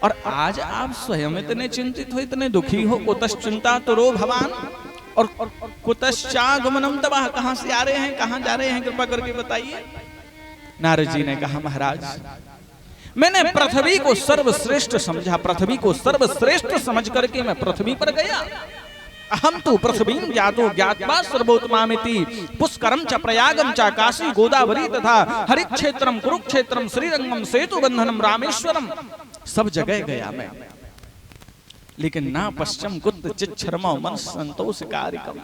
और आज आप स्वयं इतने चिंतित हो, इतने दुखी हो। कुतश्चिंता तुरो भवान और कुतश्चागमनम तबाह, कहां से आ रहे हैं, कहां जा रहे हैं, कृपा करके बताइए। नारद जी ने कहा महाराज मैंने पृथ्वी को सर्वश्रेष्ठ समझा, पृथ्वी को सर्वश्रेष्ठ समझ करके मैं पृथ्वी पर गया। अहम तो पृथ्वीं ज्ञातो ज्ञात्वा सर्वोत्तमामिति पुष्करम च प्रयागम च काशी गोदावरी तथा हरिक्षेत्रम कुरुक्षेत्रम श्रीरंगम सेतु बंधनम रामेश्वरम, सब जगह गया मैं, लेकिन ना पश्चिम कुत चिच्छरमा मन संतोष कार्यकम।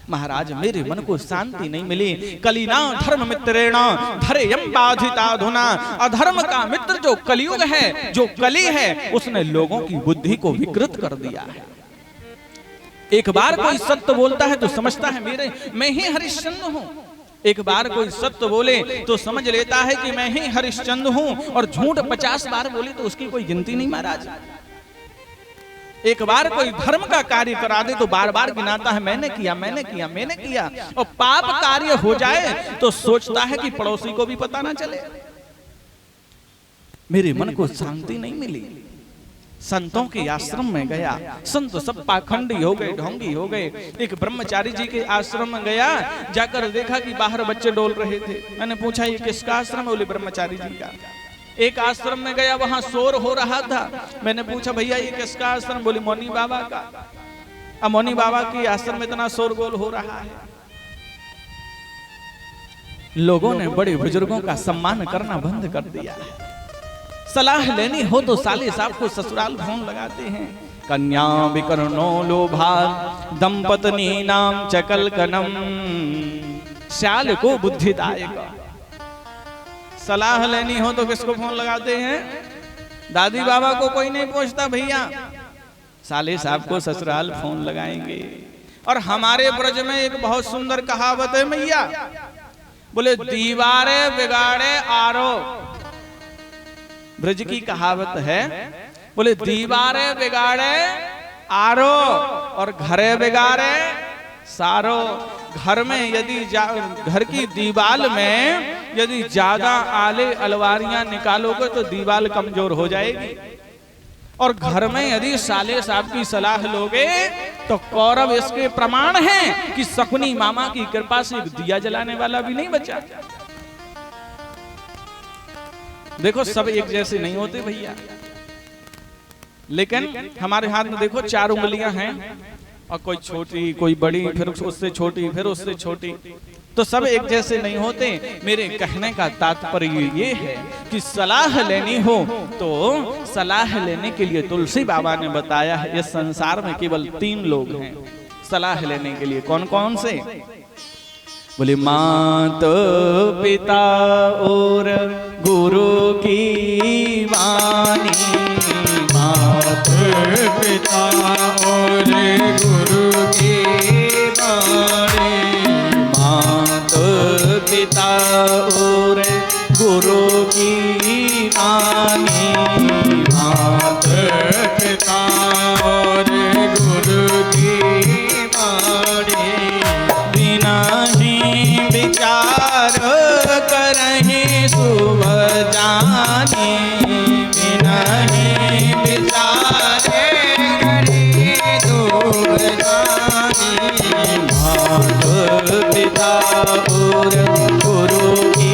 महाराज मेरे मन को शांति नहीं मिली। कलिना धर्म मित्रेण धरेयम बाधिताधुना, अधर्म का मित्र जो कलियुग है, जो कली है, उसने लोगों की बुद्धि को विकृत कर दिया है। एक बार कोई सत्य बोलता है तो समझता है मेरे मैं ही हरिश्चंद्र हूँ, एक बार कोई सत्य बोले तो समझ लेता है कि मैं ही हरिश्चंद्र हूँ, और झूठ 50 बार बोले तो उसकी कोई गिनती नहीं महाराज। एक बार कोई धर्म का कार्य करा दे तो बार बार गिनाता है मैंने किया मैंने किया मैंने किया, और पाप कार्य हो जाए तो सोचता है कि पड़ोसी को भी पता ना चले। मेरे मन को शांति नहीं मिली। संतों के आश्रम में गया, संत सब पाखंडी हो गए, ढोंगी हो गए। एक ब्रह्मचारी जी के आश्रम में गया, जाकर देखा कि बाहर बच्चे डोल रहे थे। मैंने पूछा ये किसका आश्रम है? बोले ब्रह्मचारी जी का। एक आश्रम में गया, वहां शोर हो रहा था। मैंने पूछा भैया ये किसका आश्रम? बोले मौनी बाबा का। अब मौनी बाबा के आश्रम में इतना शोरगोल हो रहा है। लोगों ने बड़े बुजुर्गों का सम्मान करना बंद कर दिया है। सलाह लेनी हो तो साले साहब को ससुराल फोन लगाते हैं। कन्या विकर्णो लोभा दंपत्नी नाम चकलकनम, श्याल को बुद्धिदायक। सलाह लेनी हो तो किसको फोन लगाते हैं? दादी बाबा को कोई नहीं पूछता भैया, साले साहब को ससुराल फोन लगाएंगे। और हमारे ब्रज में एक बहुत सुंदर कहावत है मैया, बोले दीवारे बिगाड़े आरो। ब्रज की कहावत है, बोले दीवारे बिगाड़े आरो और घरे बिगाड़े सारो। घर में यदि घर की दीवाल में यदि ज्यादा आले अलवारियां निकालोगे तो दीवाल कमजोर हो जाएगी, और घर में यदि साले साहब की सलाह लोगे तो कौरव इसके प्रमाण हैं कि शकुनी मामा की कृपा से एक दिया जलाने वाला भी नहीं बचा। देखो सब एक जैसे नहीं होते भैया, लेकिन हमारे हाथ में देखो 4 उंगलियां हैं, और कोई छोटी कोई बड़ी, फिर उससे छोटी, फिर उससे छोटी, तो सब एक जैसे नहीं होते। मेरे कहने का तात्पर्य ये है कि सलाह लेनी हो तो सलाह लेने के लिए तुलसी बाबा ने बताया है इस संसार में केवल 3 लोग हैं सलाह लेने के लिए। कौन कौन से? बोले मात पिता और गुरु की वाणी, मात पिता और गुरु की वाणी, मात पिता और गुरु की वाणी, मात पिता और गुरु की वाणी, बिना ही विचार करहि शुभ जानी, बिना ही विचार करहि शुभ जानी, मात पिता और गुरु की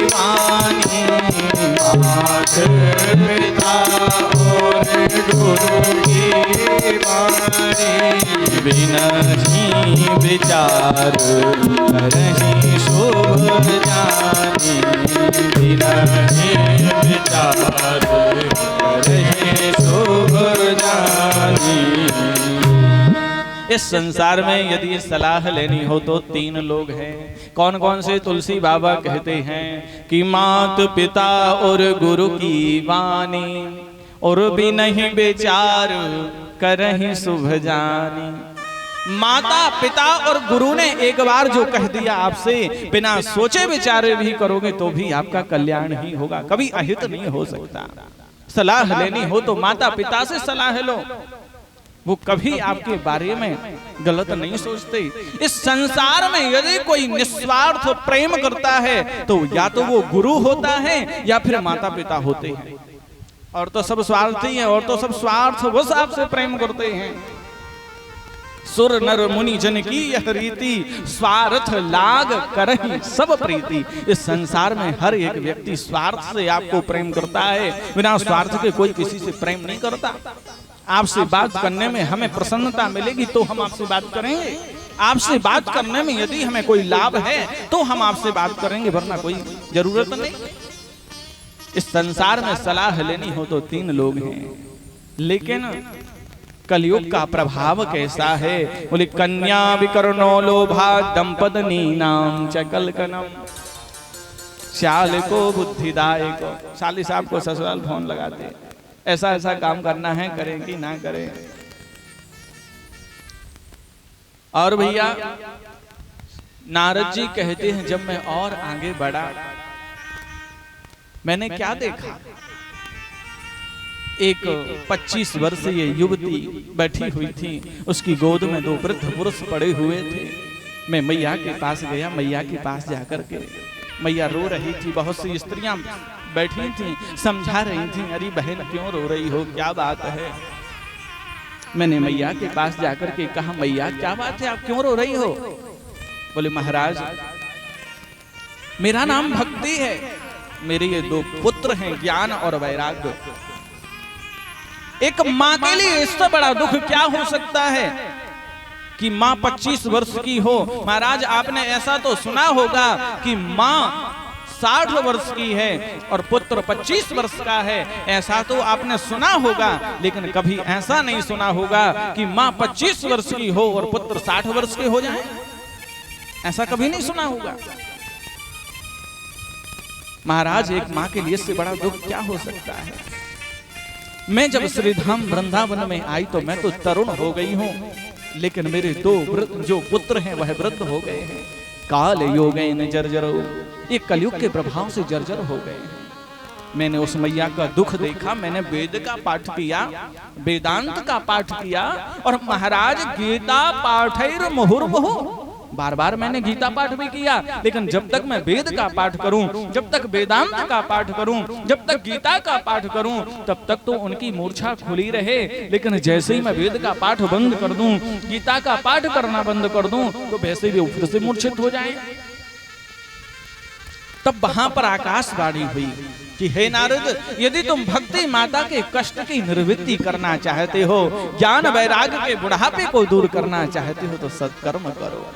वाणी, मात पिता और गुरु की वाणी, बिना ही विचार करहि शुभ जानी, बिना ही विचार करहि शुभ जानी। इस संसार में यदि सलाह लेनी हो तो 3 लोग हैं। कौन कौन से? तुलसी बाबा कहते हैं कि मात पिता और गुरु की वाणी, और भी नहीं विचार करहि शुभ जानी। माता पिता और गुरु ने एक बार जो कह दिया आपसे, बिना सोचे विचारे भी करोगे तो भी आपका कल्याण ही होगा, कभी अहित नहीं हो सकता। सलाह लेनी हो तो माता पिता से सलाह लो, वो कभी आपके बारे में गलत नहीं सोचते। इस संसार में यदि कोई निस्वार्थ प्रेम करता है तो या तो वो गुरु होता है या फिर माता पिता होते हैं। और तो सब स्वार्थी हैं, और तो सब स्वार्थ वश आपसे प्रेम करते हैं। सुर नर मुनि जन की यह रीति, स्वार्थ लाग करहि सब प्रीति। इस संसार में हर एक व्यक्ति स्वार्थ से आपको प्रेम करता है, बिना स्वार्थ के कोई किसी से प्रेम नहीं करता। आपसे बात करने में हमें प्रसन्नता मिलेगी तो हम आपसे बात करेंगे, आपसे बात करने में यदि हमें कोई लाभ है तो हम आपसे बात करेंगे, वरना कोई जरूरत नहीं। इस संसार में सलाह लेनी हो तो 3 लोग हैं, लेकिन कलयुग का प्रभाव कैसा है? बोले कन्या विकर्णो लोभा दंपत्नी नाम चकलकनम, श्याल को बुद्धिदाय को। शाली साहब को ससुराल फोन लगाते, ऐसा ऐसा काम करना है, करें कि ना करें। और भैया नारद जी कहते हैं, जब मैं और आगे बढ़ा मैंने क्या देखा, एक 25 वर्षीय युवती बैठी हुई थी, उसकी गोद में 2 वृद्ध पुरुष पड़े हुए थे। मैं मैया के पास गया, मैया के पास जाकर के मैया रो रही थी, बहुत सी स्त्रियां बैठी थी, समझा रही थी, अरे बहन क्यों रो रही हो, क्या बात है। मैंने मैया के पास जाकर के कहा, मैया क्या बात है, आप क्यों रो रही हो? बोले महाराज मेरा नाम भक्ति है, मेरे ये 2 पुत्र हैं, ज्ञान और वैराग्य। एक माँ के लिए इससे बड़ा दुख क्या हो सकता है कि माँ 25 वर्ष की हो। महाराज आपने ऐसा तो सुना होगा कि माँ 60 वर्ष की है और पुत्र 25 वर्ष का है, ऐसा तो आपने सुना होगा, लेकिन कभी ऐसा नहीं सुना होगा कि माँ 25 वर्ष की हो और पुत्र 60 वर्ष के हो जाए। ऐसा कभी नहीं सुना होगा। महाराज एक माँ के लिए इससे बड़ा दुख क्या हो सकता है। मैं जब श्रीधाम वृंदावन में आई तो मैं तो तरुण हो गई हूँ, लेकिन मेरे 2 जो पुत्र हैं वह वृद्ध हो गए हैं। काल योगेन जर्जरो, ये कलयुग के प्रभाव से जर्जर हो गए हैं। मैंने उस मैया का दुख देखा, मैंने वेद का पाठ किया, वेदांत का पाठ किया, और महाराज गीता पाठैर मुहुर्मुहुः, बार बार मैंने गीता पाठ भी किया, लेकिन जब तक मैं वेद का पाठ करूं, जब तक वेदांत का पाठ करूं, जब तक गीता का पाठ करूं, तब तक तो उनकी मूर्छा खुली रहे। लेकिन जैसे ही मैं वेद का पाठ बंद कर दूं, गीता का पाठ करना बंद कर दूं, तो वैसे भी फिर से मूर्छित हो जाएं। तब वहां पर आकाशवाणी हुई कि हे नारद, यदि तुम भक्ति माता के कष्ट की निवृत्ति करना चाहते हो, ज्ञान वैराग्य के बुढ़ापे को दूर करना चाहते हो, तो सत्कर्म करो।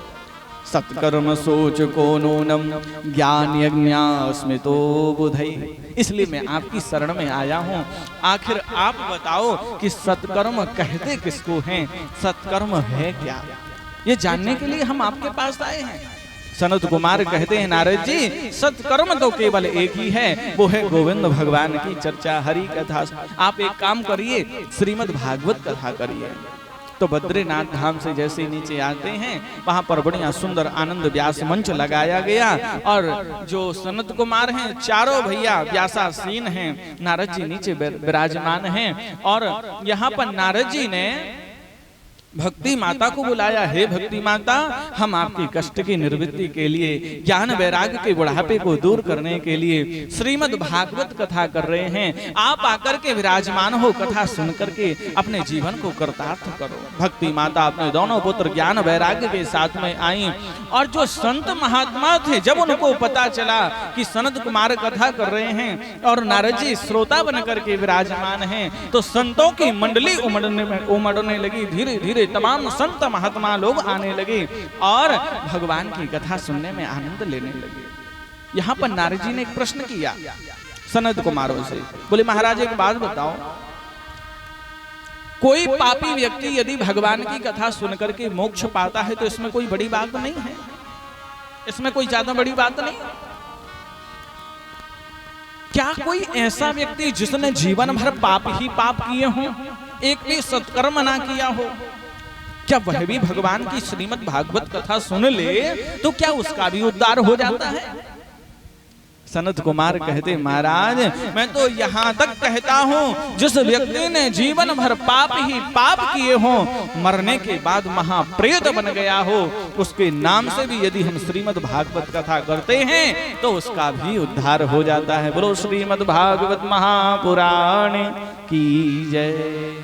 सत्कर्म सोच को नूनम ज्ञान यज्ञास्मितो बुधई। इसलिए मैं आपकी शरण में आया हूँ। आखिर आप बताओ कि सत्कर्म कहते किसको हैं, सत्कर्म है क्या, ये जानने के लिए हम आपके पास आए हैं। सनत कुमार कहते हैं, नारद जी सत्कर्म तो केवल एक ही है, वो है गोविंद भगवान की चर्चा, हरि कथा। आप एक काम करिए, श्रीमद् भागवत कथा करिए। तो बद्रीनाथ धाम से जैसे नीचे आते हैं, वहां पर बढ़िया सुंदर आनंद व्यास मंच लगाया गया, और जो सनत कुमार हैं, चारों भैया व्यासासीन हैं, नारद जी नीचे विराजमान हैं। और यहाँ पर नारद जी ने भक्ति माता को बुलाया, हे भक्ति माता, हम आपकी कष्ट की निवृत्ति के लिए, ज्ञान वैराग्य के बुढ़ापे को दूर करने के लिए श्रीमद् भागवत कथा कर रहे हैं। आप आकर के विराजमान हो, कथा सुन करके अपने जीवन को कृतार्थ करो। भक्ति माता अपने दोनों पुत्र ज्ञान वैराग्य के साथ में आई, और जो संत महात्मा थे, जब उनको पता चला कि सनत कुमार कथा कर रहे हैं और नारद जी श्रोता बन करके विराजमान हैं, तो संतों की मंडली उमड़ने लगी। धीरे धीरे तमाम संत महात्मा लोग आने लगे और भगवान की कथा सुनने में आनंद लेने लगे। यहाँ पर नारद जी ने एक प्रश्न किया सनत कुमारों से, बोले महाराज एक बात बताओ, कोई पापी व्यक्ति यदि भगवान की कथा सुनकर के मोक्ष पाता है तो इसमें कोई बड़ी बात नहीं है, इसमें कोई ज्यादा बड़ी बात नहीं। क्या कोई ऐसा व्यक्ति जिसने जीवन भर पाप ही पाप किए हों, एक भी सत्कर्म ना किया हो, क्या वह भी भगवान की श्रीमद् भागवत कथा सुन ले तो क्या उसका भी उद्धार हो जाता है? सनत कुमार कहते महाराज मैं तो यहाँ तक कहता हूँ जिस व्यक्ति ने जीवन भर पाप ही पाप किए हो, मरने के बाद महाप्रेत बन गया हो, उसके नाम से भी यदि हम श्रीमद् भागवत कथा करते हैं तो उसका भी उद्धार हो जाता है। बोलो श्रीमद् भागवत महापुराण की जय।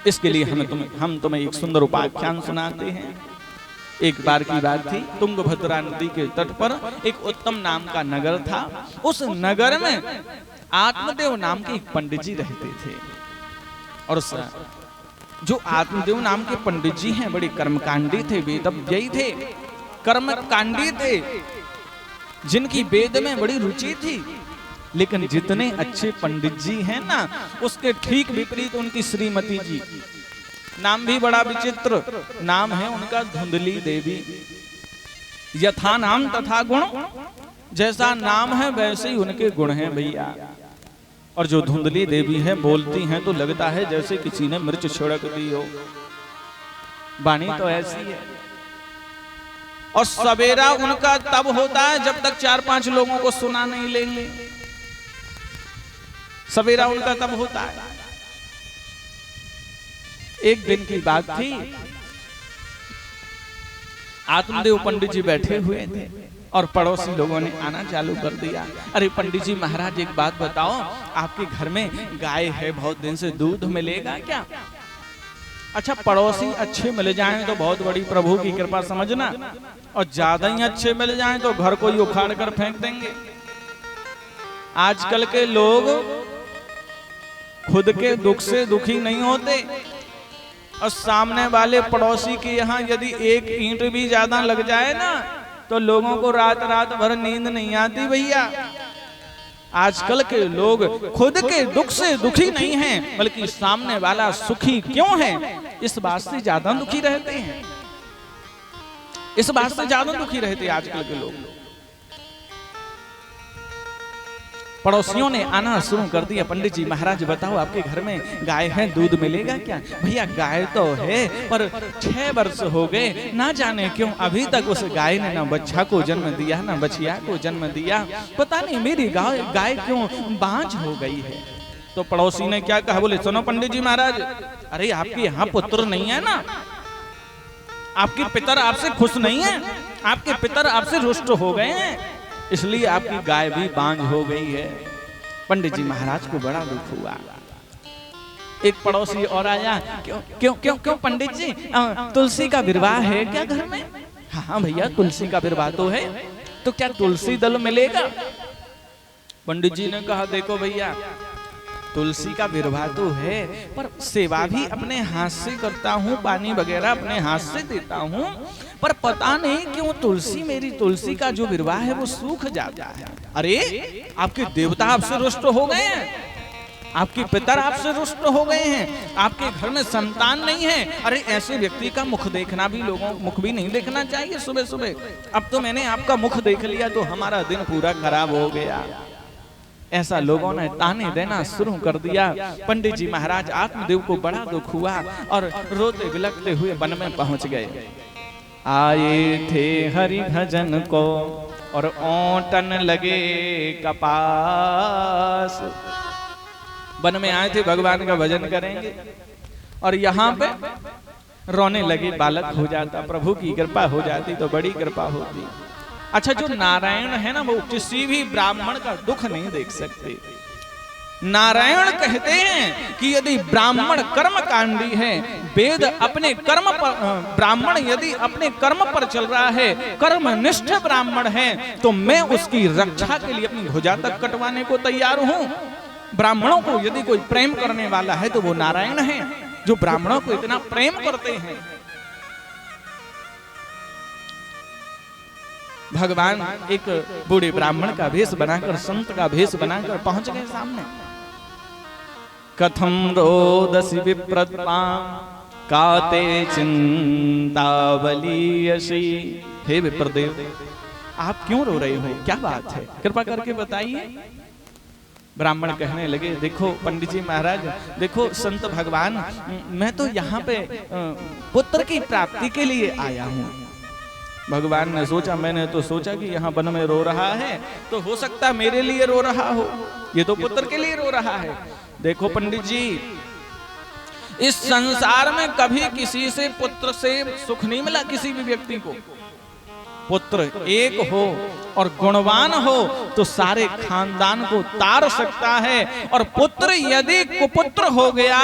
इसके लिए हम तुम्हें एक सुंदर उपाख्यान सुनाते हैं। एक बार की बात थी, तुंगभद्रा नदी के तट पर एक उत्तम नाम का नगर था। उस नगर में आत्मदेव नाम के एक पंडित जी रहते थे। और जो आत्मदेव नाम के पंडित जी हैं बड़े कर्मकांडी थे, वेदज्ञ थे, कर्मकांडी थे, जिनकी वेद में बड़ी रुचि थी। लेकिन जितने अच्छे पंडित जी हैं ना, उसके ठीक विपरीत उनकी श्रीमती जी। नाम भी बड़ा विचित्र नाम है उनका, धुंधली देवी। यथा नाम तथा गुण, जैसा नाम है वैसे ही उनके गुण हैं भैया। और जो धुंधली देवी है, बोलती हैं तो लगता है जैसे किसी ने मिर्च छिड़क दी हो। वाणी तो ऐसी है। और सवेरा उनका तब होता है जब तक 4-5 लोगों को सुना नहीं लेंगे। सवेरा उनका तब होता है। एक दिन की बात थी, आत्मदेव पंडित जी बैठे हुए थे और पड़ोसी लोगों ने आना चालू कर दिया। अरे पंडित जी महाराज एक बात बताओ, आपके घर में गाय है, बहुत दिन से दूध मिलेगा क्या? अच्छा, पड़ोसी अच्छे मिल जाएं तो बहुत बड़ी प्रभु की कृपा समझना, और ज्यादा ही अच्छे मिल जाएं तो घर को ही उखाड़ कर फेंक देंगे। आजकल के लोग खुद के दुख से दुखी नहीं होते, और सामने वाले पड़ोसी के यहाँ यदि एक ईंट भी ज्यादा लग जाए ना तो लोगों को रात रात भर नींद नहीं आती भैया। आजकल के लोग खुद के दुख से दुखी नहीं हैं, बल्कि सामने वाला सुखी क्यों है इस बात से ज्यादा दुखी रहते हैं। इस बात से ज्यादा दुखी रहते हैं आजकल के लोग। पड़ोसियों ने आना शुरू कर दिया। पंडित जी महाराज बताओ, आपके घर में गाय है, दूध मिलेगा क्या? भैया गाय तो है, पर 6 वर्ष हो गए, ना जाने क्यों अभी तक उस गाय ने ना बच्चा को जन्म दिया ना बछिया को जन्म दिया। पता नहीं मेरी गाय क्यों बांझ हो गई है। तो पड़ोसी ने क्या कहा, बोले सुनो पंडित जी महाराज, अरे आपके यहाँ पुत्र नहीं है ना, आपके पितर आपसे खुश नहीं है, आपके पितर आपसे रुष्ट हो गए हैं, इसलिए आपकी गाय भी बांझ हो गई है। पंडित जी महाराज को बड़ा दुख हुआ। एक पड़ोसी और आया, क्यों क्यों क्यों क्यों पंडित जी, तुलसी का विवाह है क्या घर में? हाँ भैया तुलसी का विवाह तो है, तो क्या तुलसी दल मिलेगा? पंडित जी ने कहा, देखो भैया तुलसी का विवाह तो है, पर सेवा भी अपने हाथ से करता हूँ, पानी वगैरह अपने हाथ से देता हूँ, पर पता नहीं क्यों तुलसी, मेरी तुलसी का जो विवाह है वो सूख जाता है। अरे आपके देवता आपसे रुष्ट हो गए हैं, आपके पितर आपसे रुष्ट हो गए हैं, आपके घर में संतान नहीं है। अरे ऐसे व्यक्ति का मुख देखना भी, लोगों मुख भी नहीं देखना चाहिए सुबह सुबह। अब तो मैंने आपका मुख देख लिया तो हमारा दिन पूरा खराब हो गया। ऐसा लोगों ने ताने देना शुरू कर दिया। पंडित जी महाराज आत्मदेव को बड़ा दुख हुआ और रोते बिलखते हुए वन में पहुंच गए। आए थे हरि भजन को और ओंटन लगे कपास। वन में आए थे भगवान का भजन करेंगे और यहाँ पे रोने लगे। बालक हो जाता, प्रभु की कृपा हो जाती तो बड़ी कृपा होती। अच्छा, जो नारायण है ना, वो किसी भी ब्राह्मण का दुख नहीं देख सकते। नारायण कहते हैं कि यदि ब्राह्मण कर्मकांडी है, वेद अपने कर्म पर, ब्राह्मण यदि अपने कर्म पर चल रहा है, कर्मनिष्ठ ब्राह्मण है, तो मैं उसकी रक्षा के लिए अपनी भुजा तक कटवाने को तैयार हूं। ब्राह्मणों को यदि कोई प्रेम करने वाला है तो वो नारायण है, जो ब्राह्मणों को इतना प्रेम करते हैं। भगवान एक बूढ़े ब्राह्मण का भेष बनाकर, संत का भेष बनाकर पहुंच गए सामने। कथम रोदसी विप्रत्मा काते चिंतावलीयसी। हे विप्रदेव, आप क्यों रो रहे हो, क्या बात है, कृपा करके बताइए। ब्राह्मण कहने लगे, देखो पंडित जी महाराज, देखो संत भगवान, मैं तो यहाँ पे पुत्र की प्राप्ति के लिए आया हूँ, भगवान ने सोचा, मैंने तो सोचा कि यहाँ वन में रो रहा है तो हो सकता है मेरे लिए रो रहा हो, ये तो पुत्र के लिए रो रहा है। देखो पंडित जी, इस संसार में कभी किसी से पुत्र से सुख नहीं मिला, किसी भी व्यक्ति को। पुत्र एक हो और गुणवान हो तो सारे खानदान को तार सकता है, और पुत्र यदि कुपुत्र हो गया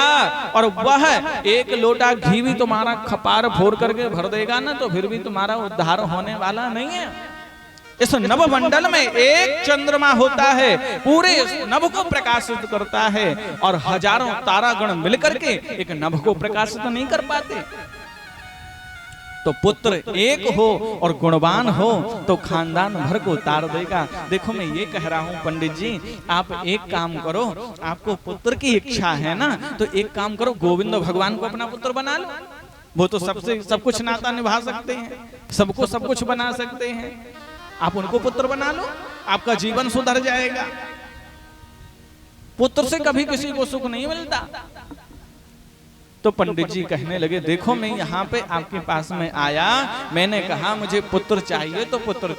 और वह एक लोटा घी भी तुम्हारा खपार फोड़ करके भर देगा ना, तो फिर भी तुम्हारा उद्धार होने वाला नहीं है। इस नवमंडल में एक चंद्रमा होता है, पूरे नभ को प्रकाशित करता है, और हजारों तारागण मिलकर के एक नभ को प्रकाशित नहीं कर पाते। तो पुत्र एक हो और गुणवान हो तो खानदान भर को तार देगा। देखो मैं ये कह रहा हूँ पंडित जी, आप एक काम करो, आपको पुत्र की इच्छा है ना, तो एक काम करो, गोविंद भगवान को अपना पुत्र बना लो। वो तो सबसे सब कुछ नाता निभा सकते हैं, सबको सब कुछ बना सकते हैं। आप उनको पुत्र बना लो, आपका जीवन सुधर जाएगा। पुत्र से कभी किसी को सुख नहीं मिलता। तो पंडित जी कहने लगे, देखो मैं यहाँ पे आपके पास में आया, मैंने कहा मुझे पुत्र चाहिए तो पुत्र